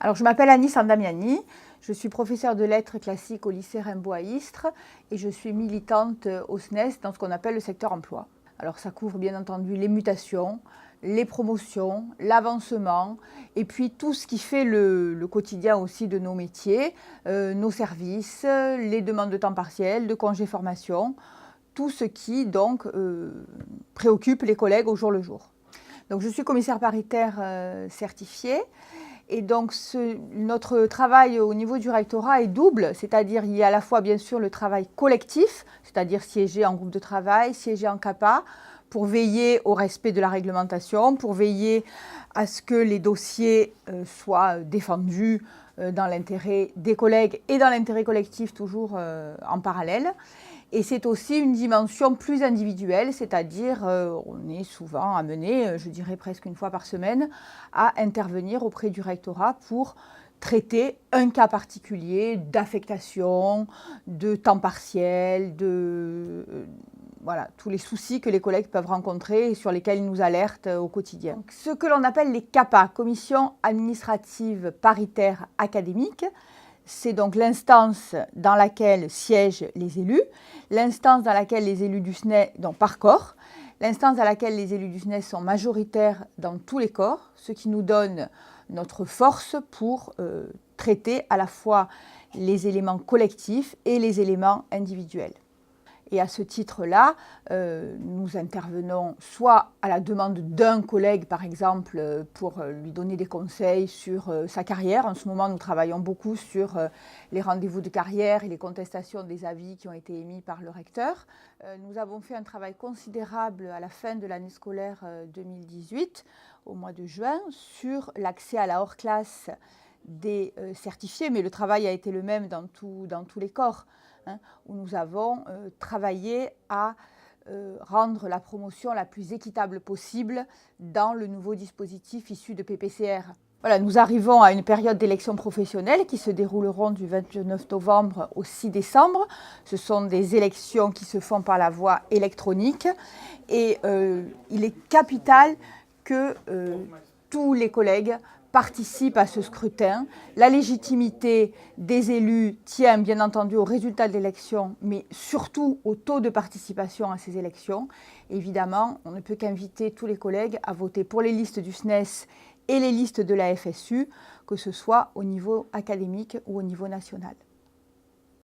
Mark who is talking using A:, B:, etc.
A: Alors, je m'appelle Annie Sandamiani, je suis professeure de lettres classiques au lycée Rimbaud à Istres et je suis militante au SNES dans ce qu'on appelle le secteur emploi. Alors, ça couvre bien entendu les mutations, les promotions, l'avancement et puis tout ce qui fait le quotidien aussi de nos métiers, nos services, les demandes de temps partiel, de congés formation, tout ce qui donc préoccupe les collègues au jour le jour. Donc, je suis commissaire paritaire certifiée. Et donc, notre travail au niveau du rectorat est double, c'est-à-dire il y a à la fois bien sûr le travail collectif, c'est-à-dire siéger en groupe de travail, siéger en CAPA, pour veiller au respect de la réglementation, pour veiller à ce que les dossiers soient défendus dans l'intérêt des collègues et dans l'intérêt collectif toujours en parallèle. Et c'est aussi une dimension plus individuelle, c'est-à-dire on est souvent amené, je dirais presque une fois par semaine, à intervenir auprès du rectorat pour traiter un cas particulier d'affectation, de temps partiel, voilà, tous les soucis que les collègues peuvent rencontrer et sur lesquels ils nous alertent au quotidien. Donc, ce que l'on appelle les CAPA, Commission administrative paritaire académique, c'est donc l'instance dans laquelle siègent les élus, l'instance dans laquelle les élus du SNES, donc par corps, l'instance dans laquelle les élus du SNES sont majoritaires dans tous les corps, ce qui nous donne notre force pour traiter à la fois les éléments collectifs et les éléments individuels. Et à ce titre-là, nous intervenons soit à la demande d'un collègue, par exemple, pour lui donner des conseils sur sa carrière. En ce moment, nous travaillons beaucoup sur les rendez-vous de carrière et les contestations des avis qui ont été émis par le recteur. Nous avons fait un travail considérable à la fin de l'année scolaire 2018, au mois de juin, sur l'accès à la hors-classe des certifiés, mais le travail a été le même dans tous les corps. Où nous avons travaillé à rendre la promotion la plus équitable possible dans le nouveau dispositif issu de PPCR. Voilà, nous arrivons à une période d'élections professionnelles qui se dérouleront du 29 novembre au 6 décembre. Ce sont des élections qui se font par la voie électronique et il est capital que tous les collègues participent à ce scrutin. La légitimité des élus tient bien entendu au résultat de l'élection, mais surtout au taux de participation à ces élections. Évidemment, on ne peut qu'inviter tous les collègues à voter pour les listes du SNES et les listes de la FSU, que ce soit au niveau académique ou au niveau national.